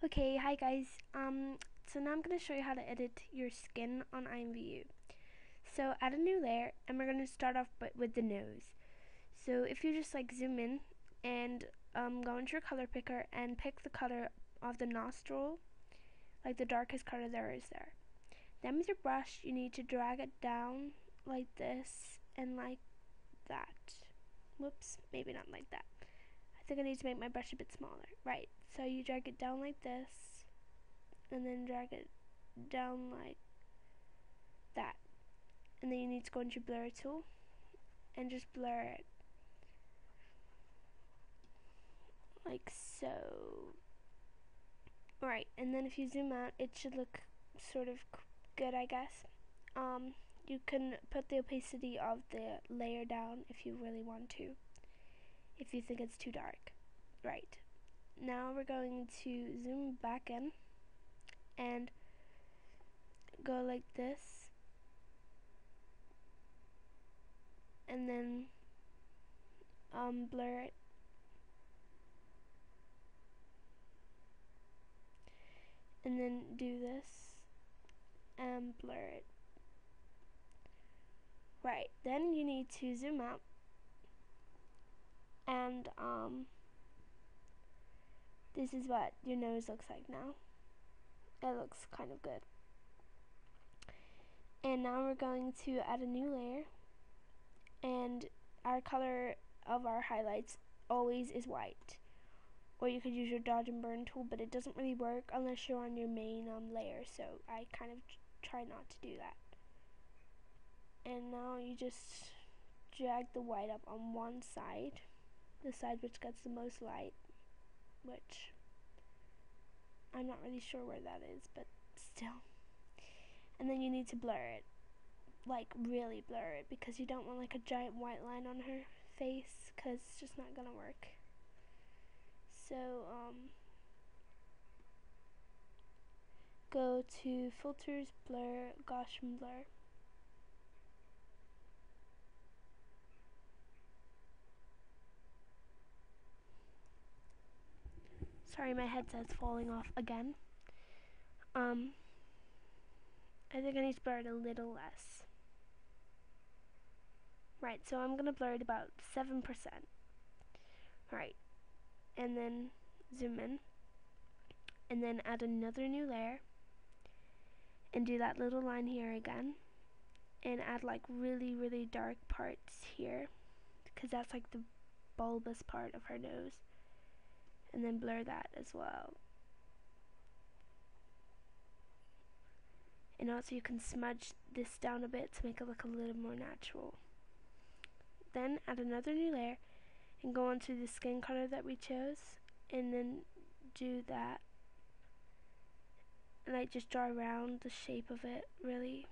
Okay, hi guys. So now I'm going to show you how to edit your skin on Imvu. So add a new layer, and we're going to start off with the nose. So if you just like zoom in and go into your color picker and pick the color of the nostril, like the darkest color there is there. Then with your brush, you need to drag it down like this and like that. Whoops, maybe not like that. I think I need to make my brush a bit smaller. Right, so you drag it down like this and then drag it down like that, and then you need to go into your blur tool and just blur it like so. Right, and then if you zoom out, it should look sort of good, I guess. You can put the opacity of the layer down if you really want to, if you think it's too dark. Right, now we're going to zoom back in and go like this, and then blur it, and then do this and blur it. Right, then you need to zoom out and this is what your nose looks like now. It looks kind of good. And now we're going to add a new layer, and our color of our highlights always is white. Or you could use your dodge and burn tool, but it doesn't really work unless you're on your main layer, so I kind of try not to do that. And now you just drag the white up on one side, the side which gets the most light, which I'm not really sure where that is, but still. And then you need to blur it, like really blur it, because you don't want like a giant white line on her face, because it's just not gonna work. So go to filters, blur, Gaussian blur. Sorry, my headset's falling off again. I think I need to blur it a little less. Right, so I'm gonna blur it about 7%. Right, and then zoom in, and then add another new layer, and do that little line here again, and add like really dark parts here, because that's like the bulbous part of her nose, and then blur that as well. And also you can smudge this down a bit to make it look a little more natural. Then add another new layer and go onto the skin color that we chose, and then do that, and like just draw around the shape of it really,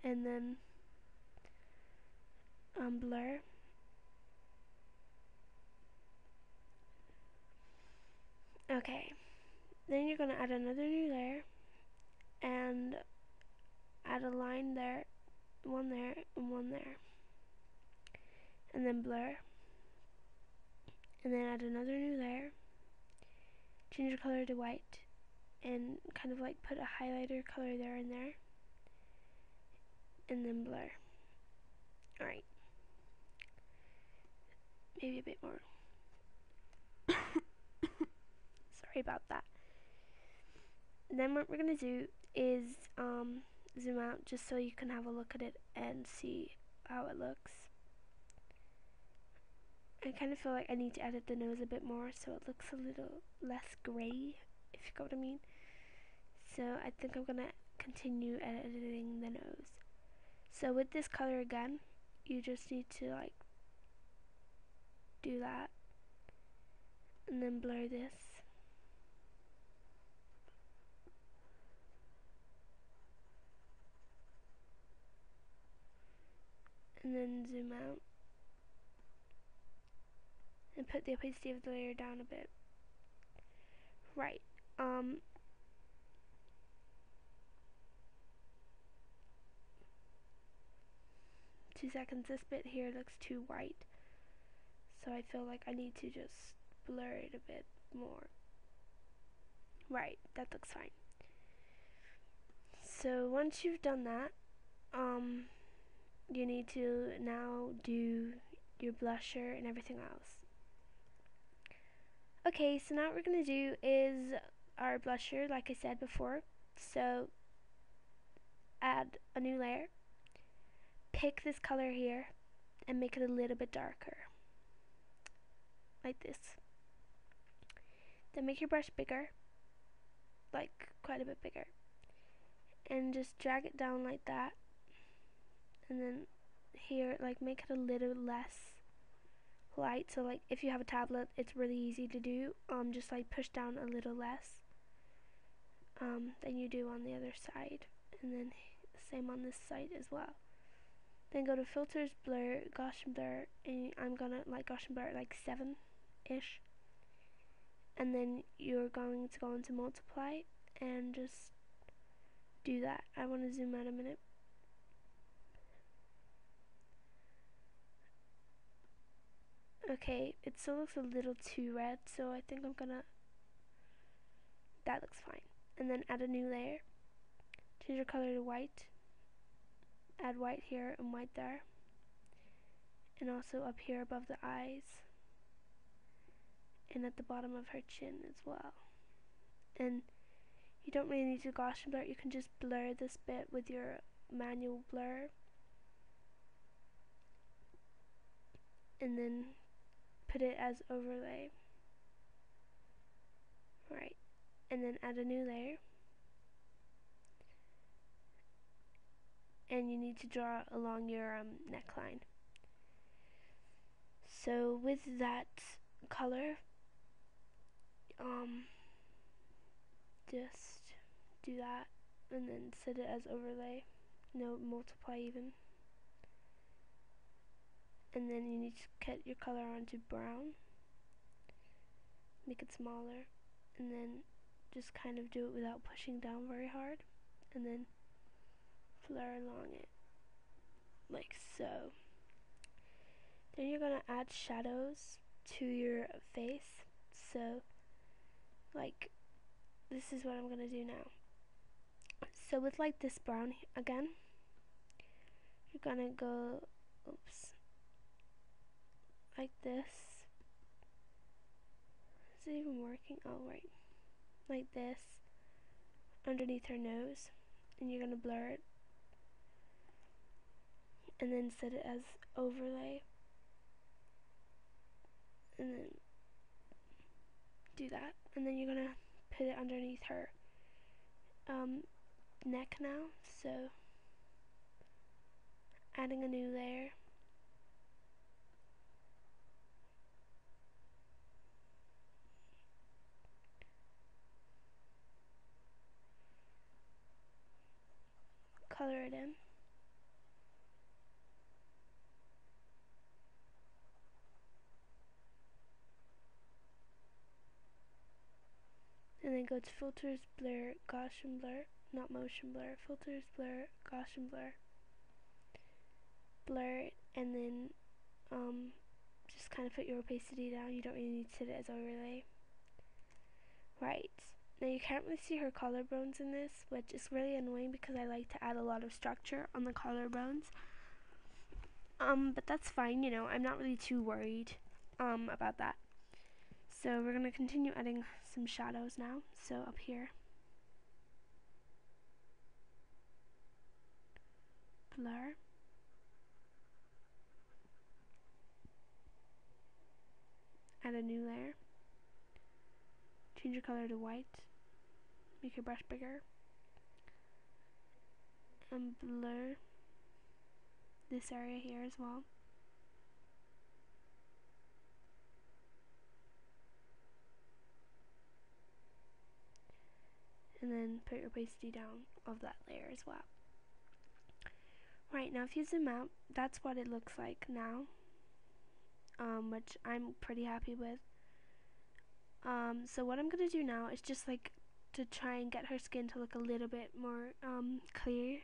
and then blur. Okay, then you're gonna add another new layer and add a line there, one there, and one there, and then blur, and then add another new layer, change the color to white, and kind of like put a highlighter color there and there, and then blur. Alright, maybe a bit more. Sorry about that. Then what we're gonna do is zoom out just so you can have a look at it and see how it looks. I kind of feel like I need to edit the nose a bit more so it looks a little less gray, if you know what I mean. So I think I'm gonna continue editing the nose. So with this color again, you just need to like do that and then blur this. And then zoom out and put the opacity of the layer down a bit. Right. 2 seconds. This bit here looks too white, so I feel like I need to just blur it a bit more. Right, that looks fine. So once you've done that, you need to now do your blusher and everything else. Okay, so now what we're going to do is our blusher, like I said before. So add a new layer, pick this color here, and make it a little bit darker, like this. Then make your brush bigger, like quite a bit bigger, and just drag it down like that. And then here, like, make it a little less light. So like if you have a tablet, it's really easy to do. Just like push down a little less than you do on the other side, and then same on this side as well. Then go to filters, blur, Gaussian blur, and I'm gonna like Gaussian blur like 7-ish. And then you're going to go into multiply and just do that. I want to zoom out a minute. Okay, it still looks a little too red, so I think I'm gonna, that looks fine. And then add a new layer, change your color to white, add white here and white there, and also up here above the eyes, and at the bottom of her chin as well. And you don't really need to Gaussian blur, you can just blur this bit with your manual blur, and then put it as overlay. Right, and then add a new layer, and you need to draw along your neckline. So with that color, just do that and then set it as overlay, no, multiply even. And then you need to get your color onto brown, make it smaller, and then just kind of do it without pushing down very hard, and then flare along it like so. Then you're gonna add shadows to your face. So like this is what I'm gonna do now. So with like this brown again, you're gonna go, oops, like this. Is it even working? Oh right, like this underneath her nose, and you're gonna blur it and then set it as overlay, and then do that, and then you're gonna put it underneath her neck now. So adding a new layer, color it in, and then go to filters, blur, Gaussian blur, not motion blur, filters, blur, Gaussian blur, blur it, and then just kind of put your opacity down. You don't really need to set it as overlay. Right, now you can't really see her collarbones in this, which is really annoying because I like to add a lot of structure on the collarbones. But that's fine, you know, I'm not really too worried about that. So we're going to continue adding some shadows now. So up here, blur, add a new layer, change your color to white, make your brush bigger, and blur this area here as well. And then put your opacity down of that layer as well. Right, now if you zoom out, that's what it looks like now, which I'm pretty happy with. So what I'm going to do now is just like to try and get her skin to look a little bit more clear.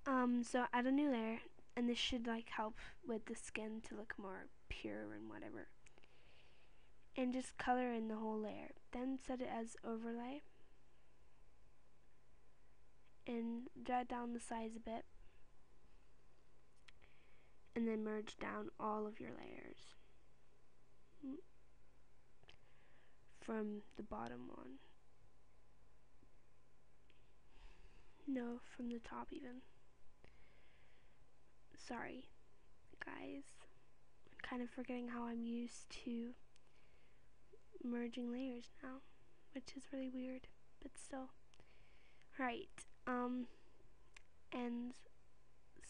So add a new layer, and this should like help with the skin to look more pure and whatever. and just color in the whole layer. Then set it as overlay and drag down the size a bit, and then merge down all of your layers from the bottom one. No, from the top even. Sorry, guys. I'm kind of forgetting how I'm used to merging layers now, which is really weird, but still. Right, and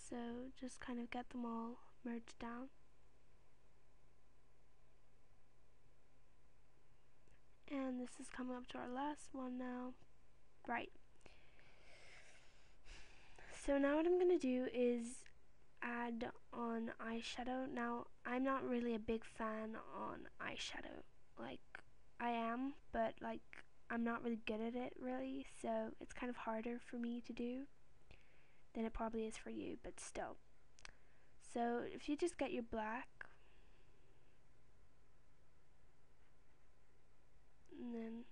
so just kind of get them all merged down. And this is coming up to our last one now. Right. So now what I'm going to do is add on eyeshadow. Now, I'm not really a big fan on eyeshadow. Like, I am, but like, I'm not really good at it really, so it's kind of harder for me to do than it probably is for you, but still. So if you just get your black, and then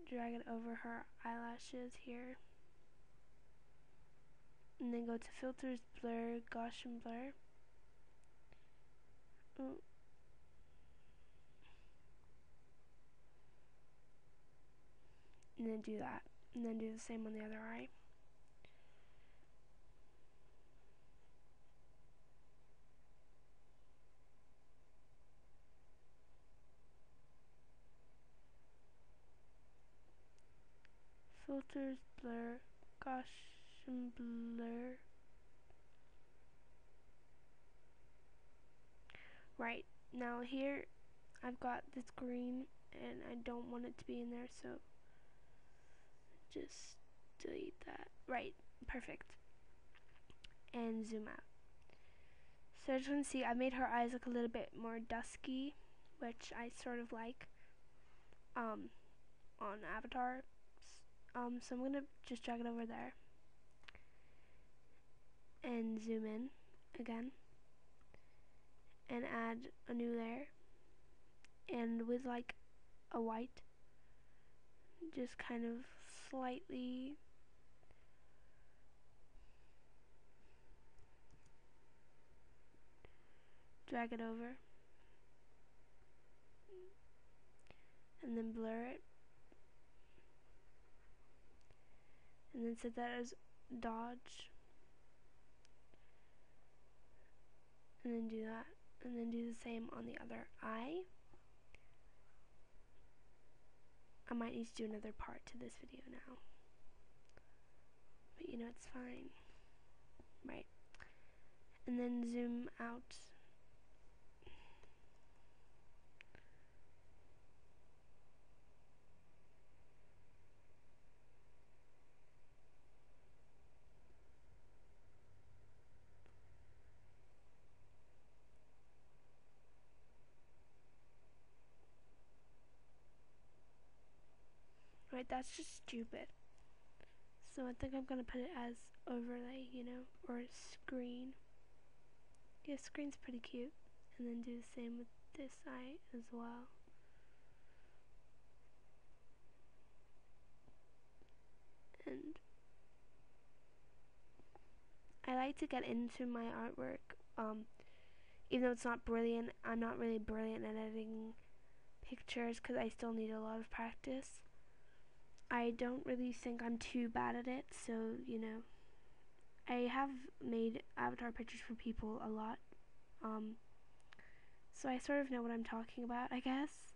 drag it over her eyelashes here, and then go to filters, blur, Gaussian blur. Ooh. And then do that, and then do the same on the other eye. Filters, blur, Gaussian blur. Right, now here I've got this green and I don't want it to be in there, so just delete that. Right, perfect. And zoom out. So as you can see, I made her eyes look a little bit more dusky, which I sort of like on Avatar. So I'm going to just drag it over there and zoom in again and add a new layer, and with like a white, just kind of slightly drag it over and then blur it, and then set that as dodge, and then do that, and then do the same on the other eye. I might need to do another part to this video now, but you know, it's fine. Right, and then zoom out. Right, that's just stupid. So I think I'm gonna put it as overlay, you know, or screen. Yeah, screen's pretty cute. And then do the same with this eye as well. And I like to get into my artwork, even though it's not brilliant. I'm not really brilliant at editing pictures because I still need a lot of practice. I don't really think I'm too bad at it, so you know, I have made avatar pictures for people a lot, so I sort of know what I'm talking about, I guess.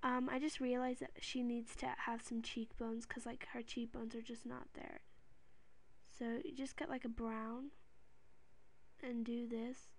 I just realized that she needs to have some cheekbones because like her cheekbones are just not there. So you just get like a brown and do this,